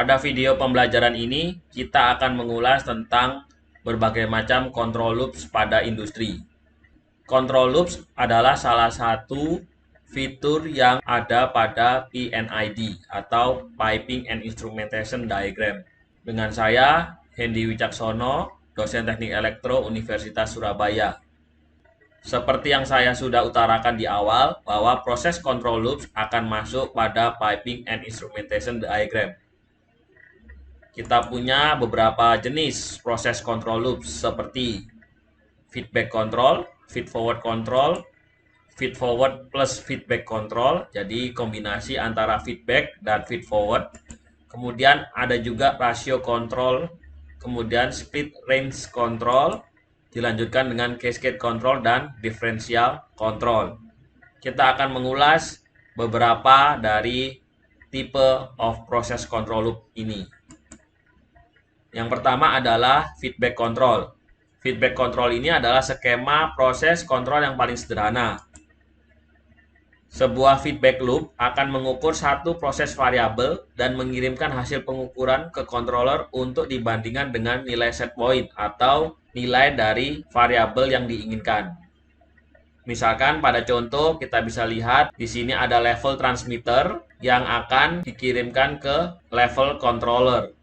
Pada video pembelajaran ini, kita akan mengulas tentang berbagai macam control loops pada industri. Control loops adalah salah satu fitur yang ada pada PNID atau Piping and Instrumentation Diagram. Dengan saya, Hendy Wicaksono, dosen Teknik Elektro Universitas Surabaya. Seperti yang saya sudah utarakan di awal, bahwa proses control loops akan masuk pada Piping and Instrumentation Diagram. Kita punya beberapa jenis proses control loops seperti feedback control, feed forward control, feed forward plus feedback control, jadi kombinasi antara feedback dan feed forward. Kemudian ada juga ratio control, kemudian split range control, dilanjutkan dengan cascade control dan differential control. Kita akan mengulas beberapa dari tipe of process control loop ini. Yang pertama adalah feedback control. Feedback control ini adalah skema proses kontrol yang paling sederhana. Sebuah feedback loop akan mengukur satu proses variabel dan mengirimkan hasil pengukuran ke controller untuk dibandingkan dengan nilai set point atau nilai dari variabel yang diinginkan. Misalkan pada contoh kita bisa lihat di sini ada level transmitter yang akan dikirimkan ke level controller.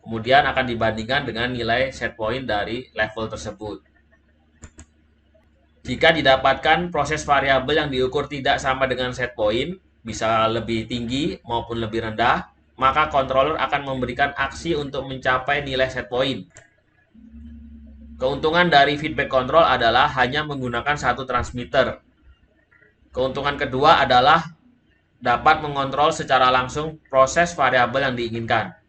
Kemudian akan dibandingkan dengan nilai set point dari level tersebut. Jika didapatkan proses variabel yang diukur tidak sama dengan set point, bisa lebih tinggi maupun lebih rendah, maka controller akan memberikan aksi untuk mencapai nilai set point. Keuntungan dari feedback control adalah hanya menggunakan satu transmitter. Keuntungan kedua adalah dapat mengontrol secara langsung proses variabel yang diinginkan.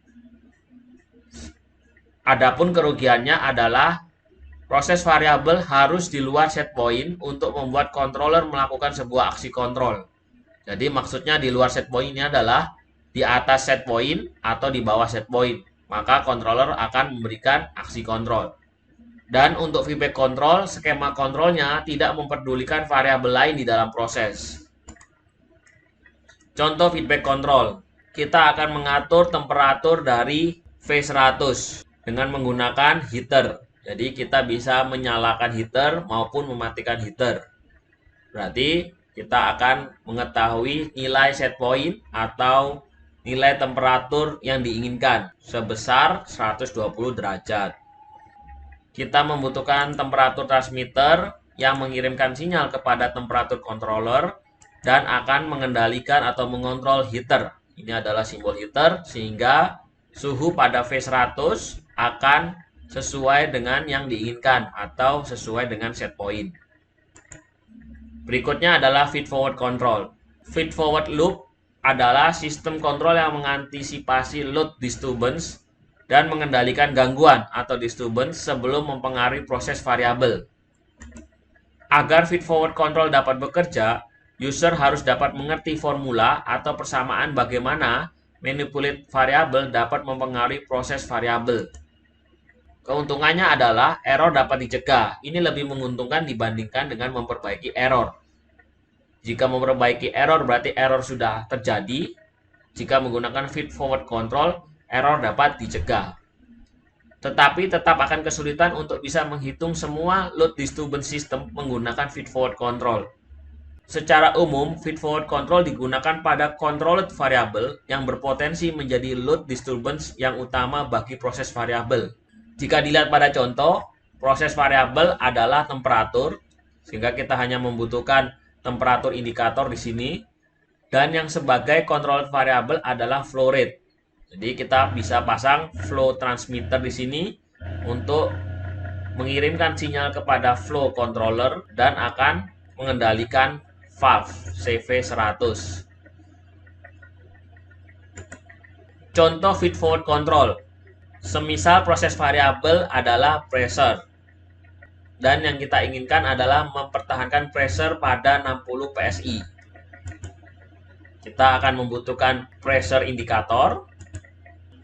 Adapun kerugiannya adalah proses variabel harus di luar set point untuk membuat controller melakukan sebuah aksi kontrol. Jadi maksudnya di luar set point ini adalah di atas set point atau di bawah set point. Maka controller akan memberikan aksi kontrol. Dan untuk feedback control, skema kontrolnya tidak memperdulikan variabel lain di dalam proses. Contoh feedback control. Kita akan mengatur temperatur dari V100 dengan menggunakan heater. Jadi kita bisa menyalakan heater maupun mematikan heater. Berarti kita akan mengetahui nilai set point atau nilai temperatur yang diinginkan sebesar 120 derajat. Kita membutuhkan temperatur transmitter yang mengirimkan sinyal kepada temperatur controller dan akan mengendalikan atau mengontrol heater. Ini adalah simbol heater sehingga suhu pada V100 akan sesuai dengan yang diinginkan atau sesuai dengan set point. Berikutnya adalah feed forward control. Feed forward loop adalah sistem kontrol yang mengantisipasi load disturbance dan mengendalikan gangguan atau disturbance sebelum mempengaruhi proses variabel. Agar feed forward control dapat bekerja, user harus dapat mengerti formula atau persamaan bagaimana manipulate variabel dapat mempengaruhi proses variabel. Keuntungannya adalah error dapat dicegah. Ini lebih menguntungkan dibandingkan dengan memperbaiki error. Jika memperbaiki error berarti error sudah terjadi. Jika menggunakan feed forward control, error dapat dicegah. Tetapi tetap akan kesulitan untuk bisa menghitung semua load disturbance system menggunakan feed forward control. Secara umum, feed forward control digunakan pada controlled variable yang berpotensi menjadi load disturbance yang utama bagi proses variabel. Jika dilihat pada contoh, proses variabel adalah temperatur, sehingga kita hanya membutuhkan temperatur indikator di sini, dan yang sebagai controlled variable adalah flow rate. Jadi kita bisa pasang flow transmitter di sini untuk mengirimkan sinyal kepada flow controller dan akan mengendalikan valve CV100. Contoh feed forward control. Semisal proses variabel adalah pressure. Dan yang kita inginkan adalah mempertahankan pressure pada 60 PSI. Kita akan membutuhkan pressure indikator.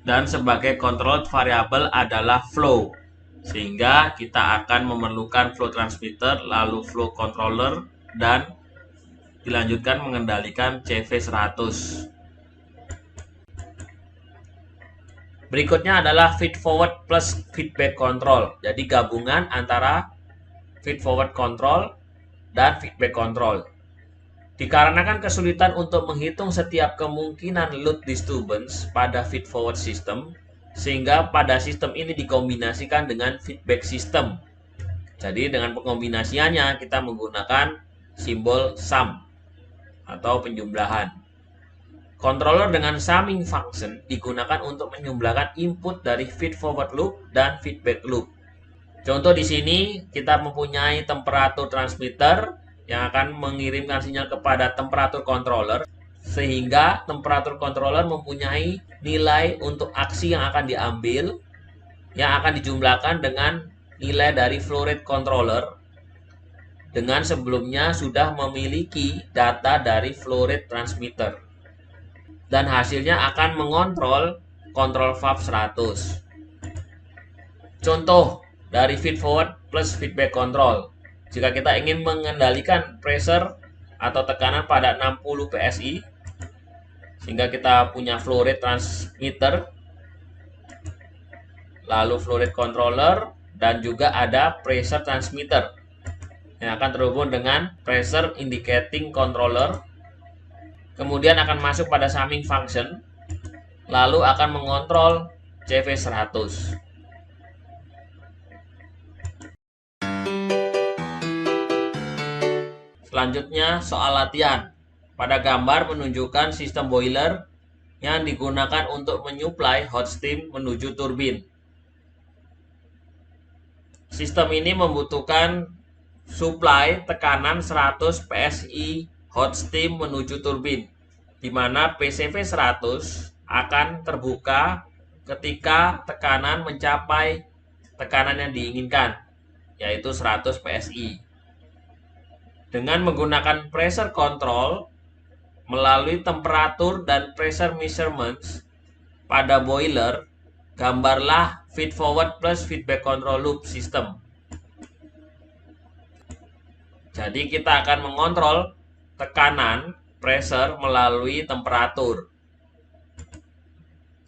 Dan sebagai controlled variable adalah flow. Sehingga kita akan memerlukan flow transmitter, lalu flow controller, dan dilanjutkan mengendalikan CV100. Berikutnya adalah feed forward plus feedback control. Jadi gabungan antara feed forward control dan feedback control. Dikarenakan kesulitan untuk menghitung setiap kemungkinan load disturbance pada feed forward system, sehingga pada sistem ini dikombinasikan dengan feedback system. Jadi dengan pengombinasiannya kita menggunakan simbol sum atau penjumlahan. Controller dengan summing function digunakan untuk menjumlahkan input dari feed forward loop dan feedback loop. Contoh di sini kita mempunyai temperatur transmitter yang akan mengirimkan sinyal kepada temperatur controller, sehingga temperatur controller mempunyai nilai untuk aksi yang akan diambil yang akan dijumlahkan dengan nilai dari flow rate controller dengan sebelumnya sudah memiliki data dari flow rate transmitter, dan hasilnya akan mengontrol control valve 100. Contoh dari feed forward plus feedback control. Jika kita ingin mengendalikan pressure atau tekanan pada 60 PSI, sehingga kita punya flow rate transmitter, lalu flow rate controller, dan juga ada pressure transmitter yang akan terhubung dengan pressure indicating controller, kemudian akan masuk pada summing function, lalu akan mengontrol CV100. Selanjutnya soal latihan. Pada gambar menunjukkan sistem boiler yang digunakan untuk menyuplai hot steam menuju turbin. Sistem ini membutuhkan suplai tekanan 100 PSI hot steam menuju turbin, di mana PCV 100 akan terbuka ketika tekanan mencapai tekanan yang diinginkan, yaitu 100 PSI. Dengan menggunakan pressure control melalui temperatur dan pressure measurements pada boiler, gambarlah feed forward plus feedback control loop system. Jadi kita akan mengontrol tekanan pressure melalui temperatur.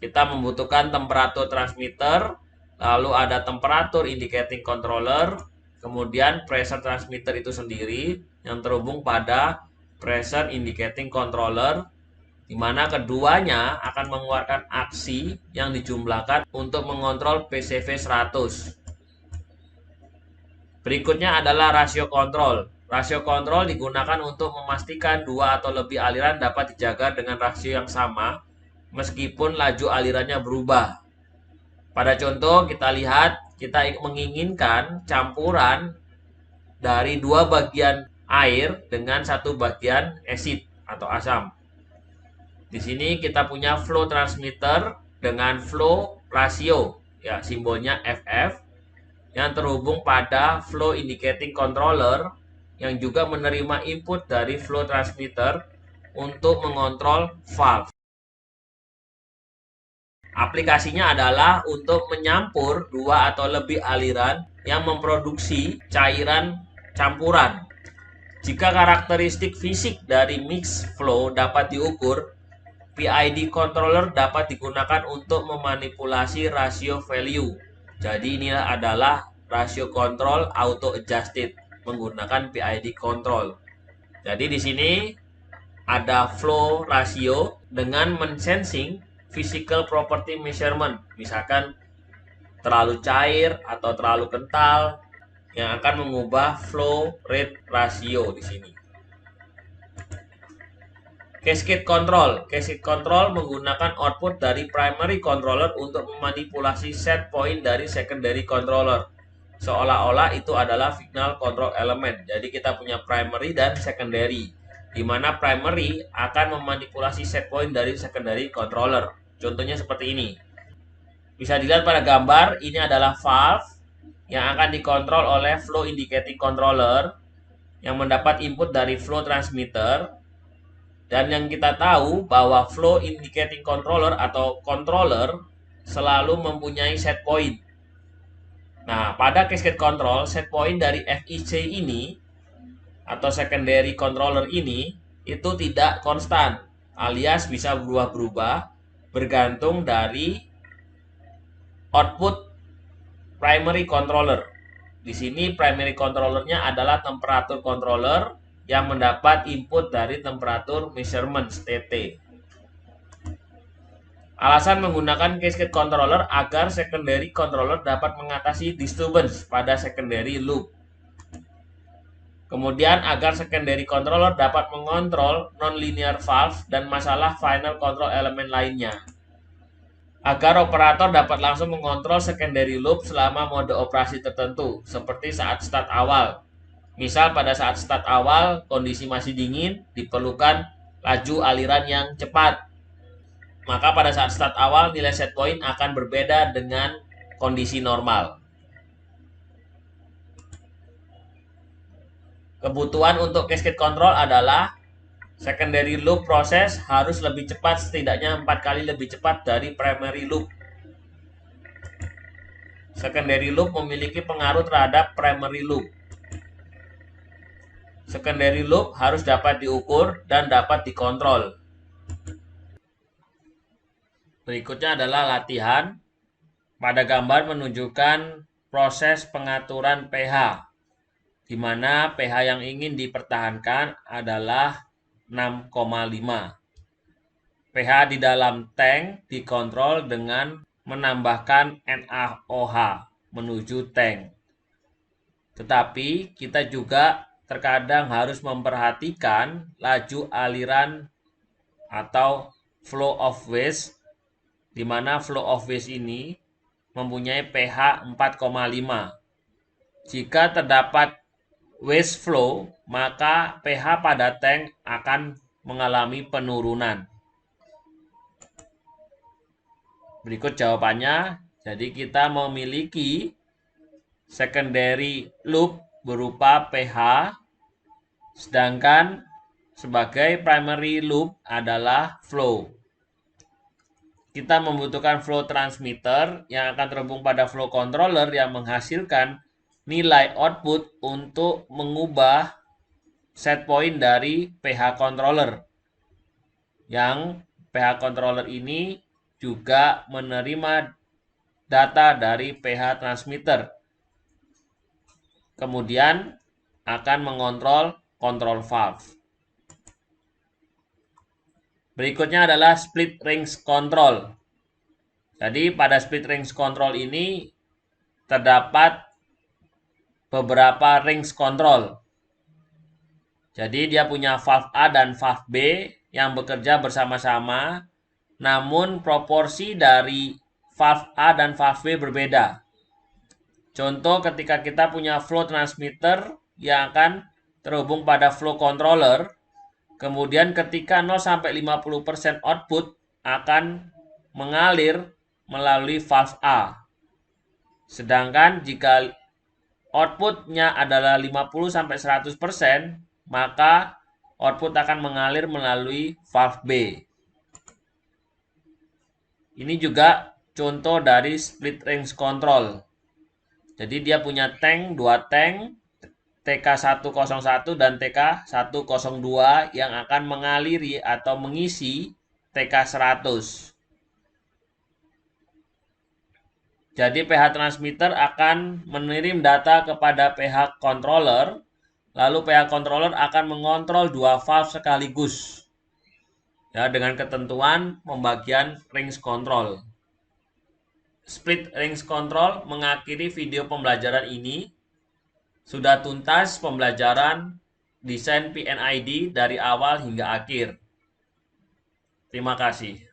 Kita membutuhkan temperatur transmitter, lalu ada temperatur indicating controller, kemudian pressure transmitter itu sendiri yang terhubung pada pressure indicating controller, di mana keduanya akan mengeluarkan aksi yang dijumlahkan untuk mengontrol PCV 100. Berikutnya adalah rasio kontrol. Rasio kontrol digunakan untuk memastikan dua atau lebih aliran dapat dijaga dengan rasio yang sama meskipun laju alirannya berubah. Pada contoh kita lihat, kita menginginkan campuran dari dua bagian air dengan satu bagian acid atau asam. Di sini kita punya flow transmitter dengan flow ratio, ya simbolnya FF, yang terhubung pada flow indicating controller yang juga menerima input dari flow transmitter untuk mengontrol valve. Aplikasinya adalah untuk menyampur dua atau lebih aliran yang memproduksi cairan campuran. Jika karakteristik fisik dari mix flow dapat diukur, PID controller dapat digunakan untuk memanipulasi rasio value. Jadi ini adalah rasio control auto adjusted menggunakan PID control. Jadi di sini ada flow ratio dengan mensensing physical property measurement, misalkan terlalu cair atau terlalu kental, yang akan mengubah flow rate ratio di sini. Cascade control. Cascade control menggunakan output dari primary controller untuk memanipulasi set point dari secondary controller. Seolah-olah itu adalah signal control element. Jadi kita punya primary dan secondary, di mana primary akan memanipulasi set point dari secondary controller. Contohnya seperti ini. Bisa dilihat pada gambar, ini adalah valve yang akan dikontrol oleh flow indicating controller yang mendapat input dari flow transmitter. Dan yang kita tahu bahwa flow indicating controller atau controller selalu mempunyai set point. Nah, pada cascade control, set point dari FIC ini atau secondary controller ini itu tidak konstan, alias bisa berubah-berubah bergantung dari output primary controller. Di sini primary controllernya adalah temperatur controller yang mendapat input dari temperatur measurement TT. Alasan menggunakan cascade controller agar secondary controller dapat mengatasi disturbance pada secondary loop. Kemudian agar secondary controller dapat mengontrol nonlinear valve dan masalah final control element lainnya. Agar operator dapat langsung mengontrol secondary loop selama mode operasi tertentu, seperti saat start awal. Misal pada saat start awal, kondisi masih dingin, diperlukan laju aliran yang cepat. Maka pada saat start awal, nilai set point akan berbeda dengan kondisi normal. Kebutuhan untuk cascade control adalah secondary loop proses harus lebih cepat, setidaknya 4 kali lebih cepat dari primary loop. Secondary loop memiliki pengaruh terhadap primary loop. Secondary loop harus dapat diukur dan dapat dikontrol. Berikutnya adalah latihan. Pada gambar menunjukkan proses pengaturan pH, di mana pH yang ingin dipertahankan adalah 6,5. pH di dalam tank dikontrol dengan menambahkan NaOH menuju tank. Tetapi kita juga terkadang harus memperhatikan laju aliran atau flow of waste, di mana flow of waste ini mempunyai pH 4,5. Jika terdapat waste flow, maka pH pada tank akan mengalami penurunan. Berikut jawabannya. Jadi kita memiliki secondary loop berupa pH, sedangkan sebagai primary loop adalah flow. Kita membutuhkan flow transmitter yang akan terhubung pada flow controller yang menghasilkan nilai output untuk mengubah set point dari pH controller. Yang pH controller ini juga menerima data dari pH transmitter. Kemudian akan mengontrol control valve. Berikutnya adalah split range control. Jadi pada split range control ini terdapat beberapa range control. Jadi dia punya valve A dan valve B yang bekerja bersama-sama, namun proporsi dari valve A dan valve B berbeda. Contoh ketika kita punya flow transmitter yang akan terhubung pada flow controller, kemudian ketika 0-50% output akan mengalir melalui valve A. Sedangkan jika outputnya adalah 50-100%, maka output akan mengalir melalui valve B. Ini juga contoh dari split range control. Jadi dia punya tank, 2 tank, TK101 dan TK102 yang akan mengaliri atau mengisi TK100. Jadi pH transmitter akan mengirim data kepada pH controller, lalu pH controller akan mengontrol 2 valve sekaligus. Ya, dengan ketentuan pembagian range control. Split range control mengakhiri video pembelajaran ini. Sudah tuntas pembelajaran desain PNID dari awal hingga akhir. Terima kasih.